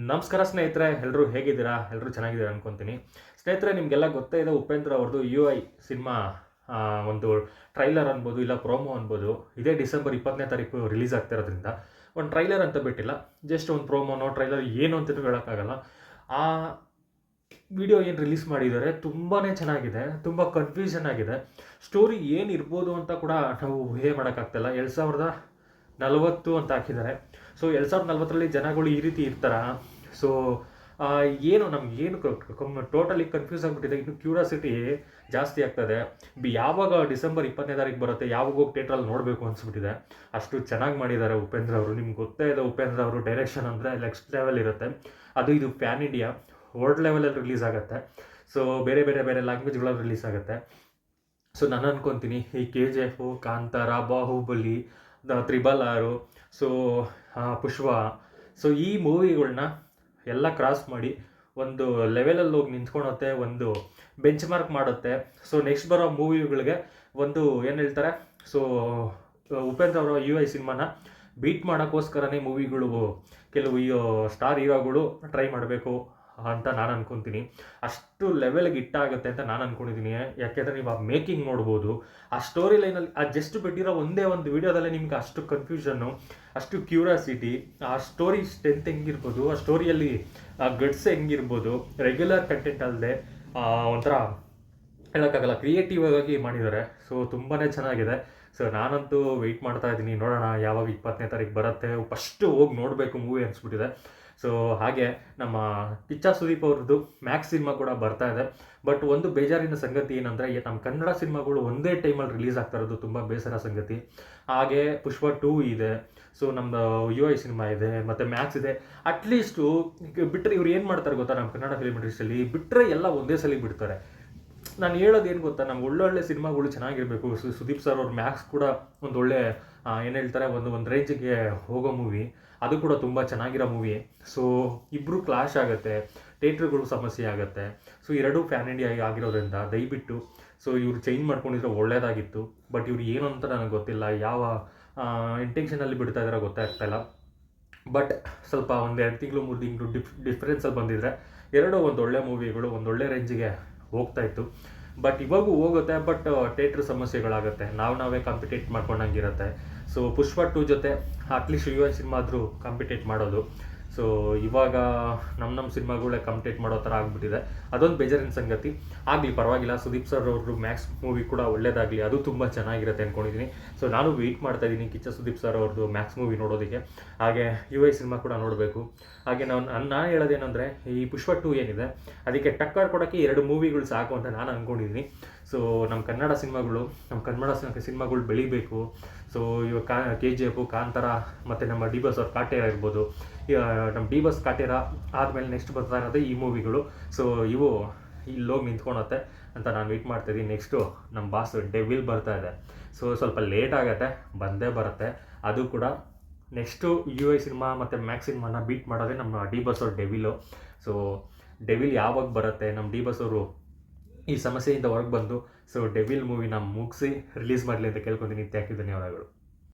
ನಮಸ್ಕಾರ ಸ್ನೇಹಿತರೆ, ಎಲ್ಲರೂ ಹೇಗಿದ್ದೀರಾ? ಎಲ್ಲರೂ ಚೆನ್ನಾಗಿದ್ದೀರಾ ಅನ್ಕೊತೀನಿ. ಸ್ನೇಹಿತರೆ, ನಿಮಗೆಲ್ಲ ಗೊತ್ತೇ ಇದೆ, ಉಪೇಂದ್ರ ಅವ್ರದ್ದು ಯು ಐ ಸಿನಿಮಾ ಒಂದು ಟ್ರೈಲರ್ ಅನ್ಬೋದು, ಇಲ್ಲ ಪ್ರೋಮೋ ಅನ್ಬೋದು. ಇದೇ ಡಿಸೆಂಬರ್ 20ನೇ ತಾರೀಕು ರಿಲೀಸ್ ಆಗ್ತಿರೋದ್ರಿಂದ ಒಂದು ಟ್ರೈಲರ್ ಅಂತ ಬಿಟ್ಟಿಲ್ಲ, ಜಸ್ಟ್ ಒಂದು ಪ್ರೋಮೋನೋ ಟ್ರೈಲರ್ ಏನು ಅಂತಲೂ ಹೇಳೋಕ್ಕಾಗಲ್ಲ. ಆ ವಿಡಿಯೋ ಏನು ರಿಲೀಸ್ ಮಾಡಿದ್ದಾರೆ ತುಂಬಾ ಚೆನ್ನಾಗಿದೆ, ತುಂಬ ಕನ್ಫ್ಯೂಷನ್ ಆಗಿದೆ. ಸ್ಟೋರಿ ಏನು ಇರ್ಬೋದು ಅಂತ ಕೂಡ ನಾವು ಊಹೆ ಮಾಡೋಕ್ಕಾಗ್ತಿಲ್ಲ. 2040 ಅಂತ ಹಾಕಿದ್ದಾರೆ. ಸೊ 2040ರಲ್ಲಿ ಜನಗಳು ಈ ರೀತಿ ಇರ್ತಾರ? ಸೊ ಏನು ನಮ್ಗೇನು ಟೋಟಲಿ ಕನ್ಫ್ಯೂಸ್ ಆಗಿಬಿಟ್ಟಿದೆ. ಇನ್ನು ಕ್ಯೂರಿಯಾಸಿಟಿ ಜಾಸ್ತಿ ಆಗ್ತದೆ. ಯಾವಾಗ ಡಿಸೆಂಬರ್ 20ನೇ ತಾರೀಕು ಬರುತ್ತೆ, ಯಾವಾಗ ಹೋಗಿ ಥಿಯೇಟ್ರಲ್ಲಿ ನೋಡಬೇಕು ಅನಿಸ್ಬಿಟ್ಟಿದೆ. ಅಷ್ಟು ಚೆನ್ನಾಗಿ ಮಾಡಿದ್ದಾರೆ ಉಪೇಂದ್ರ ಅವರು. ನಿಮ್ಗೆ ಗೊತ್ತೇ ಇದೆ, ಉಪೇಂದ್ರ ಅವರು ಡೈರೆಕ್ಷನ್ ಅಂದರೆ ನೆಕ್ಸ್ಟ್ ಲೆವೆಲ್ ಇರುತ್ತೆ. ಇದು ಪ್ಯಾನ್ ಇಂಡಿಯಾ ವರ್ಲ್ಡ್ ಲೆವೆಲಲ್ಲಿ ರಿಲೀಸ್ ಆಗುತ್ತೆ. ಸೊ ಬೇರೆ ಬೇರೆ ಬೇರೆ ಲ್ಯಾಂಗ್ವೇಜ್ಗಳಲ್ಲಿ ರಿಲೀಸ್ ಆಗುತ್ತೆ. ಸೊ ನಾನು ಅನ್ಕೊತೀನಿ ಈ KGF, ಕಾಂತಾರ, ಬಾಹುಬಲಿ, 666, ಸೊ ಪುಷ್ಪ, ಸೊ ಈ ಮೂವಿಗಳನ್ನ ಎಲ್ಲ ಕ್ರಾಸ್ ಮಾಡಿ ಒಂದು ಲೆವೆಲಲ್ಲಿ ಹೋಗಿ ನಿಂತ್ಕೊಳುತ್ತೆ, ಒಂದು ಬೆಂಚ್ ಮಾರ್ಕ್ ಮಾಡುತ್ತೆ. ಸೊ ನೆಕ್ಸ್ಟ್ ಬರೋ ಮೂವಿಗಳಿಗೆ ಒಂದು ಏನು ಹೇಳ್ತಾರೆ, ಸೊ ಉಪೇಂದ್ರ ಅವರ ಯು ಐ ಸಿನಿಮಾನ ಬೀಟ್ ಮಾಡೋಕ್ಕೋಸ್ಕರನೇ ಮೂವಿಗಳು ಕೆಲವು ಸ್ಟಾರ್ ಹೀರೋಗಳು ಟ್ರೈ ಮಾಡಬೇಕು ಅಂತ ನಾನು ಅನ್ಕೊತೀನಿ. ಅಷ್ಟು ಲೆವೆಲ್ಗೆ ಇಟ್ಟಾಗುತ್ತೆ ಅಂತ ನಾನು ಅನ್ಕೊಂಡಿದ್ದೀನಿ. ಯಾಕೆಂದರೆ ನೀವು ಆ ಮೇಕಿಂಗ್ ನೋಡ್ಬೋದು, ಆ ಸ್ಟೋರಿ ಲೈನಲ್ಲಿ ಆ ಜಸ್ಟ್ ಬಿಟ್ಟಿರೋ ಒಂದೇ ಒಂದು ವಿಡಿಯೋದಲ್ಲೇ ನಿಮ್ಗೆ ಅಷ್ಟು ಕನ್ಫ್ಯೂಷನ್ನು, ಅಷ್ಟು ಕ್ಯೂರಿಯಾಸಿಟಿ, ಆ ಸ್ಟೋರಿ ಸ್ಟ್ರೆಂತ್ ಹೆಂಗಿರ್ಬೋದು, ಆ ಸ್ಟೋರಿಯಲ್ಲಿ ಆ ಗಟ್ಸ್ ಹೆಂಗಿರ್ಬೋದು, ರೆಗ್ಯುಲರ್ ಕಂಟೆಂಟ್ ಅಲ್ಲದೆ ಒಂಥರ ಹೇಳೋಕ್ಕಾಗಲ್ಲ, ಕ್ರಿಯೇಟಿವ್ ಆಗಿ ಮಾಡಿದ್ದಾರೆ. ಸೊ ತುಂಬಾ ಚೆನ್ನಾಗಿದೆ. ಸೊ ನಾನಂತೂ ವೆಯ್ಟ್ ಮಾಡ್ತಾ ಇದ್ದೀನಿ, ನೋಡೋಣ ಯಾವಾಗ 20ನೇ ತಾರೀಕು ಬರುತ್ತೆ, ಫಸ್ಟು ಹೋಗಿ ನೋಡಬೇಕು ಮೂವಿ ಅನಿಸ್ಬಿಟ್ಟಿದೆ. ಸೊ ಹಾಗೆ ನಮ್ಮ ಕಿಚ್ಚ ಸುದೀಪ್ ಅವ್ರದ್ದು ಮ್ಯಾಕ್ಸ್ ಸಿನಿಮಾ ಕೂಡ ಬರ್ತಾ ಇದೆ. ಬಟ್ ಒಂದು ಬೇಜಾರಿನ ಸಂಗತಿ ಏನಂದರೆ, ನಮ್ಮ ಕನ್ನಡ ಸಿನಿಮಾಗಳು ಒಂದೇ ಟೈಮಲ್ಲಿ ರಿಲೀಸ್ ಆಗ್ತಾ ಇರೋದು ತುಂಬ ಬೇಸರ ಸಂಗತಿ. ಹಾಗೆ ಪುಷ್ಪ 2 ಇದೆ, ಸೊ ನಮ್ಮದು ಯು ಐ ಸಿನಿಮಾ ಇದೆ, ಮತ್ತು ಮ್ಯಾಕ್ಸ್ ಇದೆ. ಅಟ್ಲೀಸ್ಟು ಬಿಟ್ಟರೆ ಇವ್ರು ಏನು ಮಾಡ್ತಾರೆ ಗೊತ್ತಾ, ನಮ್ಮ ಕನ್ನಡ ಫಿಲ್ಮ್ ಇಂಡಸ್ಟ್ರಿಯಲ್ಲಿ ಬಿಟ್ಟರೆ ಎಲ್ಲ ಒಂದೇ ಸಲ ಬಿಡ್ತಾರೆ. ನಾನು ಹೇಳೋದು ಏನು ಗೊತ್ತಾ, ನಮ್ಗೆ ಒಳ್ಳೊಳ್ಳೆ ಸಿನಿಮಾಗಳು ಚೆನ್ನಾಗಿರಬೇಕು. ಸುದೀಪ್ ಸರ್ ಅವ್ರ ಮ್ಯಾಕ್ಸ್ ಕೂಡ ಒಂದು ಒಳ್ಳೆ ಏನು ಹೇಳ್ತಾರೆ, ಒಂದು ರೇಂಜಿಗೆ ಹೋಗೋ ಮೂವಿ, ಅದು ಕೂಡ ತುಂಬ ಚೆನ್ನಾಗಿರೋ ಮೂವಿ. ಸೊ ಇಬ್ಬರು ಕ್ಲಾಶ್ ಆಗುತ್ತೆ, ಥಿಯೇಟ್ರ್ಗಳು ಸಮಸ್ಯೆ ಆಗುತ್ತೆ. ಸೊ ಎರಡೂ ಪ್ಯಾನ್ ಇಂಡಿಯಾ ಆಗಿರೋದ್ರಿಂದ ದಯವಿಟ್ಟು ಸೊ ಇವ್ರು ಚೇಂಜ್ ಮಾಡ್ಕೊಂಡಿದ್ರೆ ಒಳ್ಳೆಯದಾಗಿತ್ತು. ಬಟ್ ಇವ್ರು ಏನು ಅಂತ ನನಗೆ ಗೊತ್ತಿಲ್ಲ, ಯಾವ ಇಂಟೆನ್ಷನಲ್ಲಿ ಬಿಡ್ತಾ ಇದ್ದಾರೋ ಗೊತ್ತಾಗ್ತಾಯಿಲ್ಲ. ಬಟ್ ಸ್ವಲ್ಪ 1-2 ತಿಂಗಳು 3 ತಿಂಗಳು ಡಿಫ್ರೆನ್ಸಲ್ಲಿ ಬಂದಿದ್ರೆ ಎರಡೂ ಒಂದು ಒಳ್ಳೆ ಮೂವಿಗಳು ಒಂದೊಳ್ಳೆ ರೇಂಜಿಗೆ ಹೋಗ್ತಾಯಿತ್ತು. ಬಟ್ ಇವಾಗೂ ಹೋಗುತ್ತೆ, ಬಟ್ ಥಿಯೇಟ್ರ್ ಸಮಸ್ಯೆಗಳಾಗುತ್ತೆ, ನಾವೇ ಕಾಂಪಿಟೇಟ್ ಮಾಡ್ಕೊಂಡಂಗಿರುತ್ತೆ. ಸೊ ಪುಷ್ಪ 2 ಜೊತೆ ಅಟ್ಲೀಸ್ಟ್ ಯು ಐ ಸಿನಿಮಾ ಆದರೂ ಕಾಂಪಿಟೇಟ್ ಮಾಡೋದು. ಸೊ ಇವಾಗ ನಮ್ಮ ಸಿನಿಮಾಗಳೇ ಕಾಂಪಿಟೇಟ್ ಮಾಡೋ ಥರ ಆಗಿಬಿಟ್ಟಿದೆ. ಅದೊಂದು ಬೇಜಾರಿನ ಸಂಗತಿ. ಆಗಲಿ, ಪರವಾಗಿಲ್ಲ. ಸುದೀಪ್ ಸರ್ ಅವ್ರದ್ದು ಮ್ಯಾಕ್ಸ್ ಮೂವಿ ಕೂಡ ಒಳ್ಳೇದಾಗಲಿ, ಅದು ತುಂಬ ಚೆನ್ನಾಗಿರುತ್ತೆ ಅಂದ್ಕೊಂಡಿದ್ದೀನಿ. ಸೊ ನಾನು ವೆಯ್ಟ್ ಮಾಡ್ತಾಯಿದ್ದೀನಿ ಕಿಚ್ಚ ಸುದೀಪ್ ಸರ್ ಅವ್ರದ್ದು ಮ್ಯಾಕ್ಸ್ ಮೂವಿ ನೋಡೋದಕ್ಕೆ. ಹಾಗೆ ಯು ಐ ಸಿನಿಮಾ ಕೂಡ ನೋಡಬೇಕು. ಹಾಗೆ ನಾನು ಹೇಳೋದೇನೆಂದರೆ, ಈ ಪುಷ್ಪ 2 ಏನಿದೆ ಅದಕ್ಕೆ ಟಕ್ಕರ್ ಕೊಡೋಕ್ಕೆ 2 ಮೂವಿಗಳು ಸಾಕು ಅಂತ ನಾನು ಅಂದ್ಕೊಂಡಿದ್ದೀನಿ. ಸೊ ನಮ್ಮ ಕನ್ನಡ ಸಿನಿಮಾಗಳು ಬೆಳಿಬೇಕು. ಸೊ ಇವಾಗ KGF, ಕಾಂತಾರ, ಮತ್ತು ನಮ್ಮ ಡಿ ಬಾಸ್ ಅವ್ರ ಕಾಟೇರ ಇರ್ಬೋದು. ನಮ್ಮ ಡಿ ಬಾಸ್ ಕಾಟೇರ ಆದಮೇಲೆ ನೆಕ್ಸ್ಟ್ ಬರ್ತಾ ಇರೋದು ಈ ಮೂವಿಗಳು. ಸೊ ಇವು ಇಲ್ಲೋಗಿ ನಿಂತ್ಕೊಳತ್ತೆ ಅಂತ ನಾನು ವೆಯ್ಟ್ ಮಾಡ್ತಾಯಿದ್ದೀನಿ. ನೆಕ್ಸ್ಟು ನಮ್ಮ ಬಾಸ್ ಡೆವಿಲ್ ಬರ್ತಾ ಇದೆ. ಸೊ ಸ್ವಲ್ಪ ಲೇಟ್ ಆಗುತ್ತೆ, ಬಂದೇ ಬರುತ್ತೆ. ಅದು ಕೂಡ ನೆಕ್ಸ್ಟು ಯು ಐ ಸಿನಿಮಾ ಮತ್ತು ಮ್ಯಾಕ್ಸ್ ಸಿನಿಮಾನ ಬೀಟ್ ಮಾಡೋದೇ ನಮ್ಮ ಡಿ ಬಾಸ್ ಅವ್ರ ಡೆವಿಲು. ಸೊ ಡೆವಿಲ್ ಯಾವಾಗ ಬರುತ್ತೆ, ನಮ್ಮ ಡಿ ಬಾಸ್ ಅವರು ಈ ಸಮಸ್ಯೆಯಿಂದ ಹೊರಗೆ ಬಂದು ಸೊ ಡೆವಿಲ್ ಮೂವಿನ ಮುಗಿಸಿ ರಿಲೀಸ್ ಮಾಡಲಿ ಅಂತ ಕೇಳ್ಕೊತೀನಿ. ಧನ್ಯವಾದಗಳು.